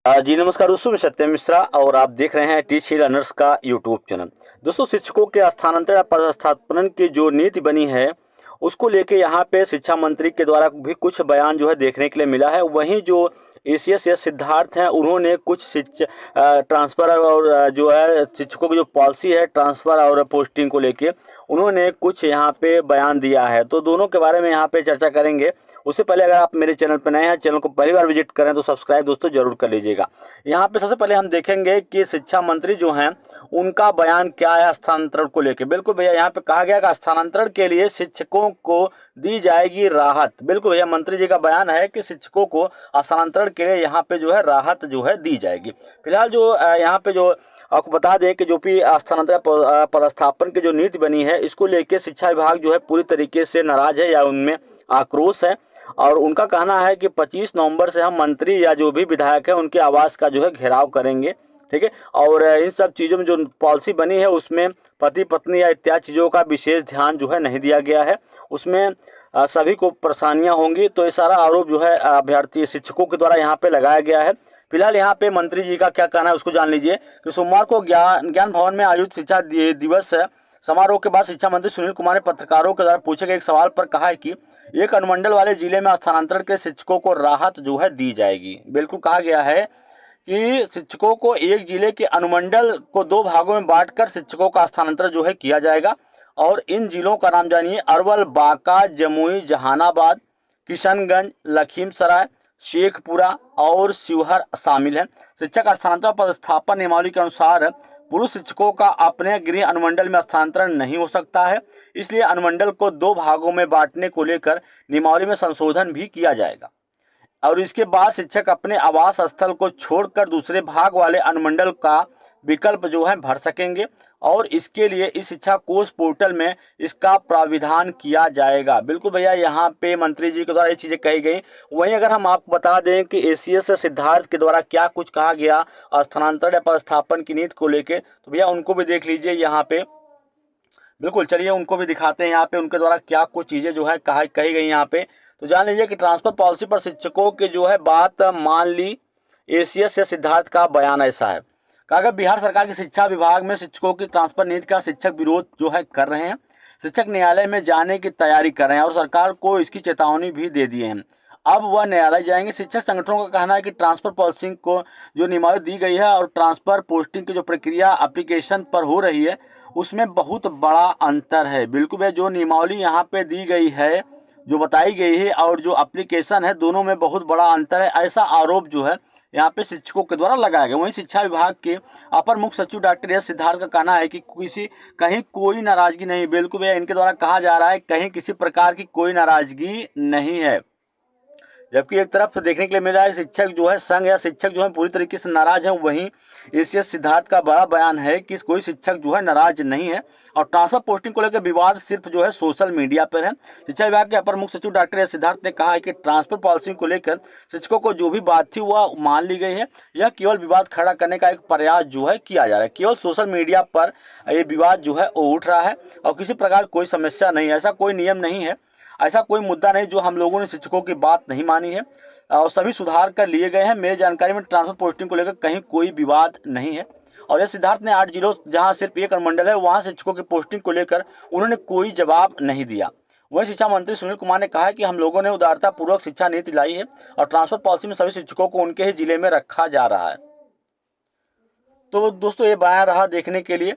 जी नमस्कार दोस्तों, मैं सत्यम मिश्रा और आप देख रहे हैं टीच लर्नर्स का यूट्यूब चैनल। दोस्तों, शिक्षकों के स्थानांतरण पदस्थापन की जो नीति बनी है उसको लेके यहाँ पे शिक्षा मंत्री के द्वारा भी कुछ बयान जो है देखने के लिए मिला है। वहीं जो एसीएस या सिद्धार्थ हैं उन्होंने कुछ ट्रांसफ़र और जो है शिक्षकों की जो पॉलिसी है ट्रांसफ़र और पोस्टिंग को लेके उन्होंने कुछ यहाँ पे बयान दिया है। तो दोनों के बारे में यहाँ पे चर्चा करेंगे। उससे पहले अगर आप मेरे चैनल पर नए हैं, चैनल को पहली बार विजिट करें तो सब्सक्राइब दोस्तों जरूर कर लीजिएगा। यहाँ पे सबसे पहले हम देखेंगे कि शिक्षा मंत्री जो हैं उनका बयान क्या है स्थानांतरण को लेकर। बिल्कुल भैया, यहाँ पे कहा गया कि स्थानांतरण के लिए शिक्षकों को दी जाएगी राहत। बिल्कुल भैया, मंत्री जी का बयान है कि शिक्षकों को स्थानांतरण के लिए यहाँ पे जो है राहत जो है दी जाएगी। फिलहाल जो यहाँ पे जो आपको बता दें कि जो भी स्थानांतरण पदस्थापन की जो नीति बनी है इसको लेकर शिक्षा विभाग जो है पूरी तरीके से नाराज है या उनमें आक्रोश है। और उनका कहना है कि 25 नवंबर से हम मंत्री या जो भी विधायक है उनके आवास का जो है घेराव करेंगे। ठीक है, और इन सब चीज़ों में जो पॉलिसी बनी है उसमें पति पत्नी या इत्यादि चीज़ों का विशेष ध्यान जो है नहीं दिया गया है। उसमें सभी को परेशानियां होंगी। तो ये सारा आरोप जो है अभ्यर्थी शिक्षकों के द्वारा यहाँ पे लगाया गया है। फिलहाल यहाँ पे मंत्री जी का क्या कहना है उसको जान लीजिए कि सोमवार को ज्ञान भवन में आयोजित शिक्षा दिवस समारोह के बाद शिक्षा मंत्री सुनील कुमार ने पत्रकारों के द्वारा पूछे गए एक सवाल पर कहा है कि एक अनुमंडल वाले जिले में स्थानांतरण के शिक्षकों को राहत जो है दी जाएगी। बिल्कुल कहा गया है कि शिक्षकों को एक जिले के अनुमंडल को 2 भागों में बांटकर शिक्षकों का स्थानांतरण जो है किया जाएगा। और इन जिलों का नाम जानिए, अरवल, बांका, जमुई, जहानाबाद, किशनगंज, लखीमसराय, शेखपुरा और शिवहर शामिल हैं। शिक्षक स्थानांतरण पदस्थापन नियमावली के अनुसार पुरुष शिक्षकों का अपने गृह अनुमंडल में स्थानांतरण नहीं हो सकता है। इसलिए अनुमंडल को 2 भागों में बांटने को लेकर नियमावली में संशोधन भी किया जाएगा। और इसके बाद शिक्षक अपने आवास स्थल को छोड़कर दूसरे भाग वाले अनुमंडल का विकल्प जो है भर सकेंगे। और इसके लिए इस शिक्षा कोष पोर्टल में इसका प्राविधान किया जाएगा। बिल्कुल भैया, यहाँ पे मंत्री जी के द्वारा ये चीज़ें कही गई। वहीं अगर हम आपको बता दें कि एसीएस सिद्धार्थ के द्वारा क्या कुछ कहा गया स्थानांतरण या पदस्थापन की नीति को लेके, तो भैया उनको भी देख लीजिए यहाँ पे। बिल्कुल, चलिए उनको भी दिखाते हैं यहाँ पे उनके द्वारा क्या कुछ चीज़ें जो है कही गई यहाँ पे। तो जान लीजिए कि ट्रांसफर पॉलिसी पर शिक्षकों के जो है बात मान ली। एसीएस या सिद्धार्थ का बयान ऐसा है कि अगर बिहार सरकार की शिक्षा विभाग में शिक्षकों की ट्रांसफर नीति का शिक्षक विरोध जो है कर रहे हैं। शिक्षक न्यायालय में जाने की तैयारी कर रहे हैं और सरकार को इसकी चेतावनी भी दे दिए हैं। अब वह न्यायालय जाएंगे। शिक्षक संगठनों का कहना है कि ट्रांसफर पॉलिसी को जो नियमावली दी गई है और ट्रांसफर पोस्टिंग की जो प्रक्रिया एप्लीकेशन पर हो रही है उसमें बहुत बड़ा अंतर है। बिल्कुल भैया, जो नियमावली यहाँ पे दी गई है, जो बताई गई है और जो एप्लीकेशन है, दोनों में बहुत बड़ा अंतर है। ऐसा आरोप जो है यहाँ पे शिक्षकों के द्वारा लगाया गया। वहीं शिक्षा विभाग के अपर मुख्य सचिव डॉक्टर एस सिद्धार्थ का कहना है कि कहीं कोई नाराजगी नहीं। बिल्कुल भैया, इनके द्वारा कहा जा रहा है कहीं किसी प्रकार की कोई नाराजगी नहीं है। जबकि एक तरफ देखने के लिए मिल रहा है शिक्षक जो है संघ या शिक्षक जो है पूरी तरीके से नाराज है। वहीं एसीएस सिद्धार्थ का बड़ा बयान है कि कोई शिक्षक जो है नाराज नहीं है। और ट्रांसफर पोस्टिंग को लेकर विवाद सिर्फ जो है सोशल मीडिया पर है। शिक्षा विभाग के अपर मुख्य सचिव डॉक्टर एस सिद्धार्थ ने कहा है कि ट्रांसफर पॉलिसी को लेकर शिक्षकों को जो भी बात थी वह मान ली गई है। यह केवल विवाद खड़ा करने का एक प्रयास जो है किया जा रहा है। केवल सोशल मीडिया पर ये विवाद जो है वो उठ रहा है और किसी प्रकार कोई समस्या नहीं है। ऐसा कोई नियम नहीं है, ऐसा कोई मुद्दा नहीं जो हम लोगों ने शिक्षकों की बात नहीं मानी है और सभी सुधार कर लिए गए हैं। मेरी जानकारी में ट्रांसफर पोस्टिंग को लेकर कहीं कोई विवाद नहीं है। और यह सिद्धार्थ ने 8 जिलों जहां सिर्फ एक अनुमंडल है वहां शिक्षकों की पोस्टिंग को लेकर उन्होंने कोई जवाब नहीं दिया। वहीं शिक्षा मंत्री सुनील कुमार ने कहा है कि हम लोगों ने उदारता पूर्वक शिक्षा नीति लाई है और ट्रांसफर पॉलिसी में सभी शिक्षकों को उनके ही जिले में रखा जा रहा है। तो दोस्तों, ये बयान रहा देखने के लिए।